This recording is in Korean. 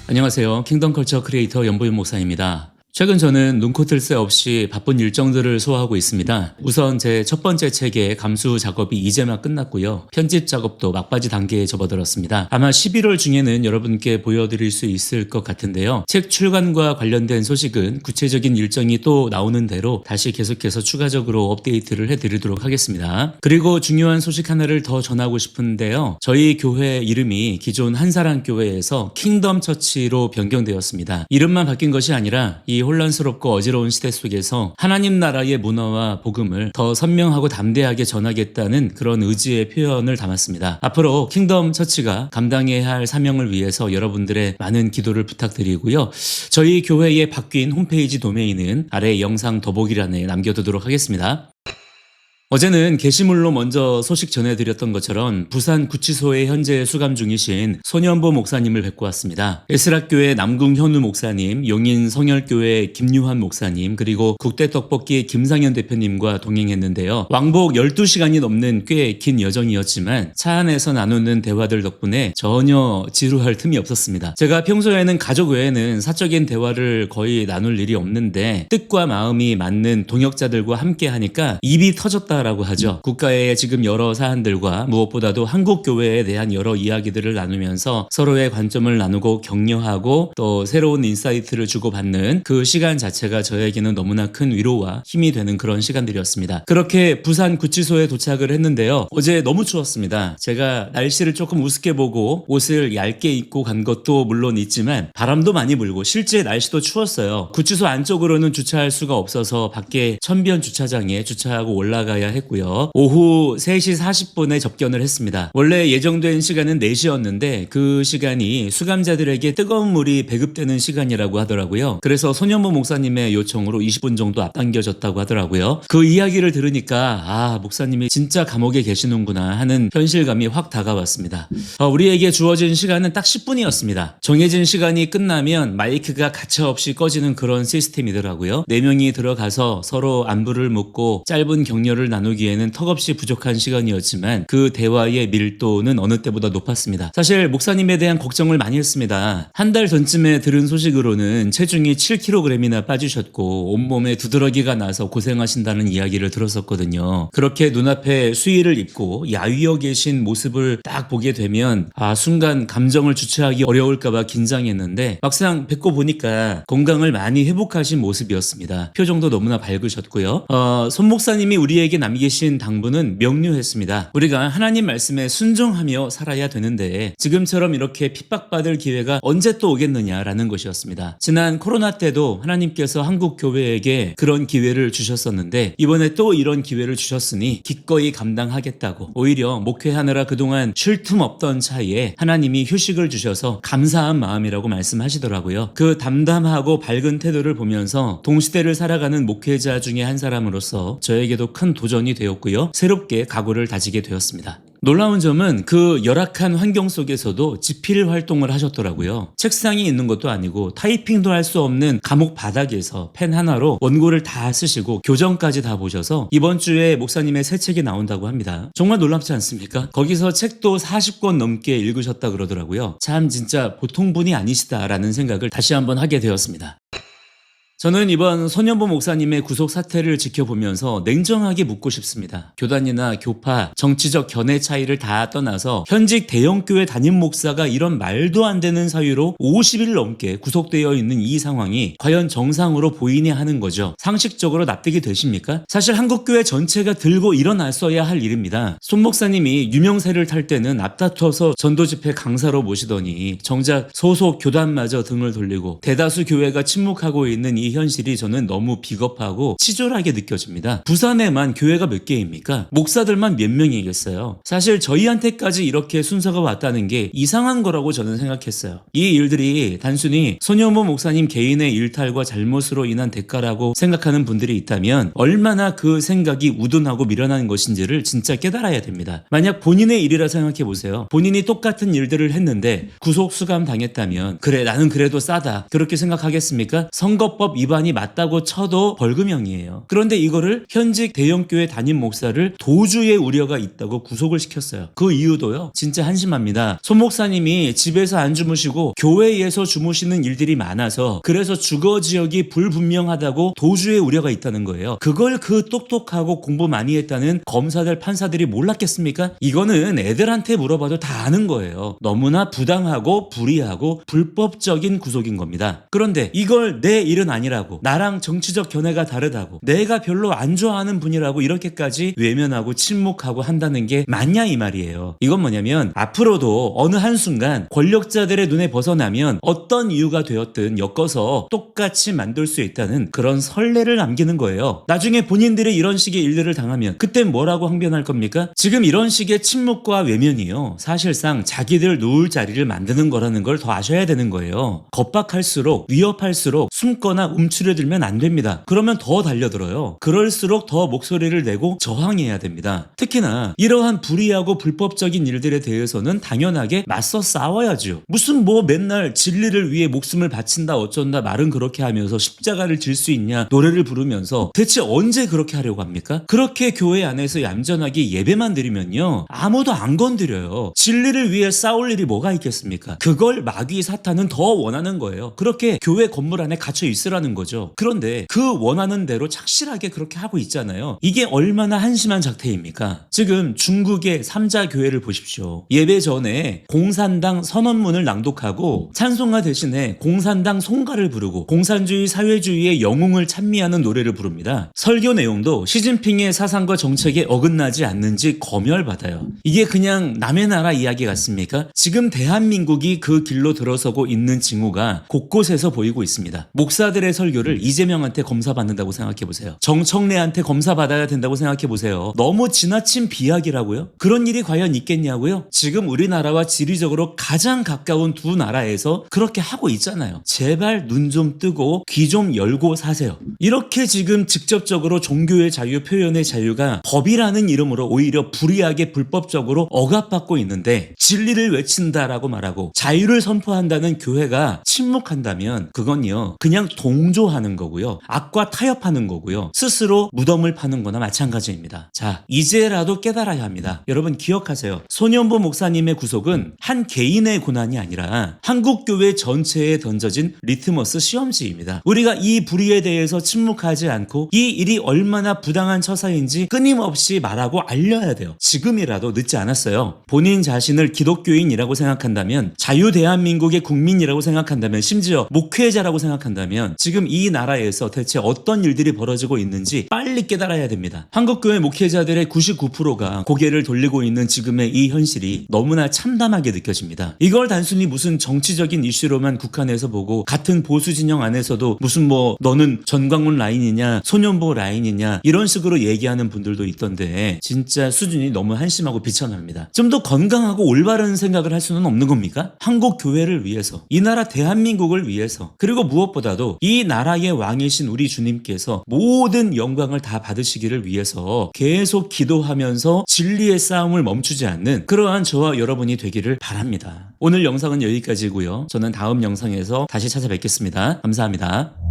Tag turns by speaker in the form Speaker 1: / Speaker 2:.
Speaker 1: 안녕하세요. 킹덤 컬처 크리에이터 연보윤 목사입니다. 최근 저는 눈코뜰 새 없이 바쁜 일정들을 소화하고 있습니다. 우선 제 첫 번째 책의 감수 작업이 이제 막 끝났고요. 편집 작업도 막바지 단계에 접어들었습니다. 아마 11월 중에는 여러분께 보여드릴 수 있을 것 같은데요. 책 출간과 관련된 소식은 구체적인 일정이 또 나오는 대로 다시 계속해서 추가적으로 업데이트를 해드리도록 하겠습니다. 그리고 중요한 소식 하나를 더 전하고 싶은데요. 저희 교회 이름이 기존 한사랑교회에서 킹덤 처치로 변경되었습니다. 이름만 바뀐 것이 아니라 이 혼란스럽고 어지러운 시대 속에서 하나님 나라의 문화와 복음을 더 선명하고 담대하게 전하겠다는 그런 의지의 표현을 담았습니다. 앞으로 킹덤 처치가 감당해야 할 사명을 위해서 여러분들의 많은 기도를 부탁드리고요. 저희 교회의 바뀐 홈페이지 도메인은 아래 영상 더보기란에 남겨두도록 하겠습니다. 어제는 게시물로 먼저 소식 전해드렸던 것처럼 부산 구치소에 현재 수감 중이신 손현보 목사님을 뵙고 왔습니다. 에스락교회 남궁 현우 목사님, 용인 성열교회 김유환 목사님, 그리고 국대떡볶이 김상현 대표님과 동행했는데요. 왕복 12시간이 넘는 꽤 긴 여정이었지만 차 안에서 나누는 대화들 덕분에 전혀 지루할 틈이 없었습니다. 제가 평소에는 가족 외에는 사적인 대화를 거의 나눌 일이 없는데 뜻과 마음이 맞는 동역자들과 함께 하니까 입이 터졌다 라고 하죠. 국가의 지금 여러 사안들과 무엇보다도 한국 교회에 대한 여러 이야기들을 나누면서 서로의 관점을 나누고 격려하고 또 새로운 인사이트를 주고받는 그 시간 자체가 저에게는 너무나 큰 위로와 힘이 되는 그런 시간들이었습니다. 그렇게 부산 구치소에 도착을 했는데요. 어제 너무 추웠습니다. 제가 날씨를 조금 우습게 보고 옷을 얇게 입고 간 것도 물론 있지만 바람도 많이 불고 실제 날씨도 추웠어요. 구치소 안쪽으로는 주차할 수가 없어서 밖에 천변 주차장에 주차하고 올라가야 했고요. 오후 3시 40분에 접견을 했습니다. 원래 예정된 시간은 4시였는데 그 시간이 수감자들에게 뜨거운 물이 배급되는 시간이라고 하더라고요. 그래서 손현보 목사님의 요청으로 20분 정도 앞당겨졌다고 하더라고요. 그 이야기를 들으니까 목사님이 진짜 감옥에 계시는구나 하는 현실감이 확 다가왔습니다. 우리에게 주어진 시간은 딱 10분이었습니다. 정해진 시간이 끝나면 마이크가 가차없이 꺼지는 그런 시스템이더라고요. 4명이 들어가서 서로 안부를 묻고 짧은 격려를 나누기에는 턱없이 부족한 시간이었지만 그 대화의 밀도는 어느 때보다 높았습니다. 사실 목사님에 대한 걱정을 많이 했습니다. 한 달 전쯤에 들은 소식으로는 체중이 7kg이나 빠지셨고 온몸에 두드러기가 나서 고생하신다는 이야기를 들었었거든요. 그렇게 눈앞에 수의를 입고 야위어 계신 모습을 딱 보게 되면 순간 감정을 주체하기 어려울까봐 긴장했는데 막상 뵙고 보니까 건강을 많이 회복하신 모습이었습니다. 표정도 너무나 밝으셨고요. 손 목사님이 우리에게 남기신 당부는 명료했습니다. 우리가 하나님 말씀에 순종하며 살아야 되는데 지금처럼 이렇게 핍박받을 기회가 언제 또 오겠느냐라는 것이었습니다. 지난 코로나 때도 하나님께서 한국 교회에게 그런 기회를 주셨었는데 이번에 또 이런 기회를 주셨으니 기꺼이 감당하겠다고 오히려 목회하느라 그동안 쉴 틈 없던 차이에 하나님이 휴식을 주셔서 감사한 마음이라고 말씀하시더라고요. 그 담담하고 밝은 태도를 보면서 동시대를 살아가는 목회자 중에 한 사람으로서 저에게도 큰 도전이 되었고요. 새롭게 각오를 다지게 되었습니다. 놀라운 점은 그 열악한 환경 속에서도 지필 활동을 하셨더라고요. 책상이 있는 것도 아니고 타이핑도 할 수 없는 감옥 바닥에서 펜 하나로 원고를 다 쓰시고 교정까지 다 보셔서 이번 주에 목사님의 새 책이 나온다고 합니다. 정말 놀랍지 않습니까? 거기서 책도 40권 넘게 읽으셨다 그러더라고요. 참 진짜 보통 분이 아니시다라는 생각을 다시 한번 하게 되었습니다. 저는 이번 손현보 목사님의 구속 사태를 지켜보면서 냉정하게 묻고 싶습니다. 교단이나 교파, 정치적 견해 차이를 다 떠나서 현직 대형교회 담임 목사가 이런 말도 안 되는 사유로 50일 넘게 구속되어 있는 이 상황이 과연 정상으로 보이냐 하는 거죠. 상식적으로 납득이 되십니까? 사실 한국교회 전체가 들고 일어났어야 할 일입니다. 손 목사님이 유명세를 탈 때는 앞다퉈서 전도집회 강사로 모시더니 정작 소속 교단마저 등을 돌리고 대다수 교회가 침묵하고 있는 이 현실이 저는 너무 비겁하고 치졸하게 느껴집니다. 부산에만 교회가 몇 개입니까? 목사들만 몇 명이겠어요? 사실 저희한테까지 이렇게 순서가 왔다는 게 이상한 거라고 저는 생각했어요. 이 일들이 단순히 손현보 목사님 개인의 일탈과 잘못으로 인한 대가라고 생각하는 분들이 있다면 얼마나 그 생각이 우둔하고 미련한 것인지를 진짜 깨달아야 됩니다. 만약 본인의 일이라 생각해 보세요. 본인이 똑같은 일들을 했는데 구속 수감 당했다면 그래 나는 그래도 싸다 그렇게 생각하겠습니까? 선거법 율법 위반이 맞다고 쳐도 벌금형이에요. 그런데 이거를 현직 대형교회 담임 목사를 도주의 우려가 있다고 구속을 시켰어요. 그 이유도요, 진짜 한심합니다. 손 목사님이 집에서 안 주무시고 교회에서 주무시는 일들이 많아서 그래서 주거 지역이 불분명하다고 도주의 우려가 있다는 거예요. 그걸 그 똑똑하고 공부 많이 했다는 검사들 판사들이 몰랐겠습니까? 이거는 애들한테 물어봐도 다 아는 거예요. 너무나 부당하고 불이하고 불법적인 구속인 겁니다. 그런데 이걸 내 일은 아니라고, 나랑 정치적 견해가 다르다고, 내가 별로 안 좋아하는 분이라고 이렇게까지 외면하고 침묵하고 한다는 게 맞냐 이 말이에요. 이건 뭐냐면 앞으로도 어느 한순간 권력자들의 눈에 벗어나면 어떤 이유가 되었든 엮어서 똑같이 만들 수 있다는 그런 선례를 남기는 거예요. 나중에 본인들이 이런 식의 일들을 당하면 그때 뭐라고 항변할 겁니까? 지금 이런 식의 침묵과 외면이요, 사실상 자기들 누울 자리를 만드는 거라는 걸 더 아셔야 되는 거예요. 겁박할수록, 위협할수록 숨거나 움츠려들면 안 됩니다. 그러면 더 달려들어요. 그럴수록 더 목소리를 내고 저항해야 됩니다. 특히나 이러한 불의하고 불법적인 일들에 대해서는 당연하게 맞서 싸워야죠. 무슨 뭐 맨날 진리를 위해 목숨을 바친다 어쩐다 말은 그렇게 하면서 십자가를 질 수 있냐 노래를 부르면서 대체 언제 그렇게 하려고 합니까? 그렇게 교회 안에서 얌전하게 예배만 드리면요, 아무도 안 건드려요. 진리를 위해 싸울 일이 뭐가 있겠습니까? 그걸 마귀 사탄은 더 원하는 거예요. 그렇게 교회 건물 안에 갇혀 있으라는 거죠. 그런데 그 원하는 대로 착실하게 그렇게 하고 있잖아요. 이게 얼마나 한심한 작태입니까? 지금 중국의 삼자 교회를 보십시오. 예배 전에 공산당 선언문을 낭독하고 찬송가 대신에 공산당 송가를 부르고 공산주의 사회주의의 영웅을 찬미하는 노래를 부릅니다. 설교 내용도 시진핑의 사상과 정책에 어긋나지 않는지 검열받아요. 이게 그냥 남의 나라 이야기 같습니까? 지금 대한민국이 그 길로 들어서고 있는 징후가 곳곳에서 보이고 있습니다. 목사들의 설교를 이재명한테 검사받는다고 생각해보세요. 정청래한테 검사받아야 된다고 생각해보세요. 너무 지나친 비약이라고요? 그런 일이 과연 있겠냐고요? 지금 우리나라와 지리적으로 가장 가까운 두 나라에서 그렇게 하고 있잖아요. 제발 눈 좀 뜨고 귀 좀 열고 사세요. 이렇게 지금 직접적으로 종교의 자유, 표현의 자유가 법이라는 이름으로 오히려 불이하게 불법적으로 억압받고 있는데 진리를 외친다라고 말하고 자유를 선포한다는 교회가 침묵한다면 그건요, 그냥 동조하는 거고요, 악과 타협하는 거고요, 스스로 무덤을 파는 거나 마찬가지입니다. 자, 이제라도 깨달아야 합니다. 여러분 기억하세요. 손현보 목사님의 구속은 한 개인의 고난이 아니라 한국교회 전체에 던져진 리트머스 시험지입니다. 우리가 이 불의에 대해서 침묵하지 않고 이 일이 얼마나 부당한 처사인지 끊임없이 말하고 알려야 돼요. 지금이라도 늦지 않았어요. 본인 자신을 기독교인이라고 생각한다면, 자유대한민국의 국민이라고 생각한다면, 심지어 목회자라고 생각한다면 지금 이 나라에서 대체 어떤 일들이 벌어지고 있는지 빨리 깨달아야 됩니다. 한국교회 목회자들의 99%가 고개를 돌리고 있는 지금의 이 현실이 너무나 참담하게 느껴집니다. 이걸 단순히 무슨 정치적인 이슈로만 국한해서 보고 같은 보수 진영 안에서도 무슨 뭐 너는 전광훈 라인이냐 손현보 라인이냐 이런 식으로 얘기하는 분들도 있던데 진짜 수준이 너무 한심하고 비천합니다. 좀 더 건강하고 올바른 생각을 할 수는 없는 겁니까? 한국 교회를 위해서, 이 나라 대한민국을 위해서, 그리고 무엇보다도 이 나라의 왕이신 우리 주님께서 모든 영광을 다 받으시기를 위해서 계속 기도하면서 진리의 싸움을 멈추지 않는 그러한 저와 여러분이 되기를 바랍니다. 오늘 영상은 여기까지고요. 저는 다음 영상에서 다시 찾아뵙겠습니다. 감사합니다.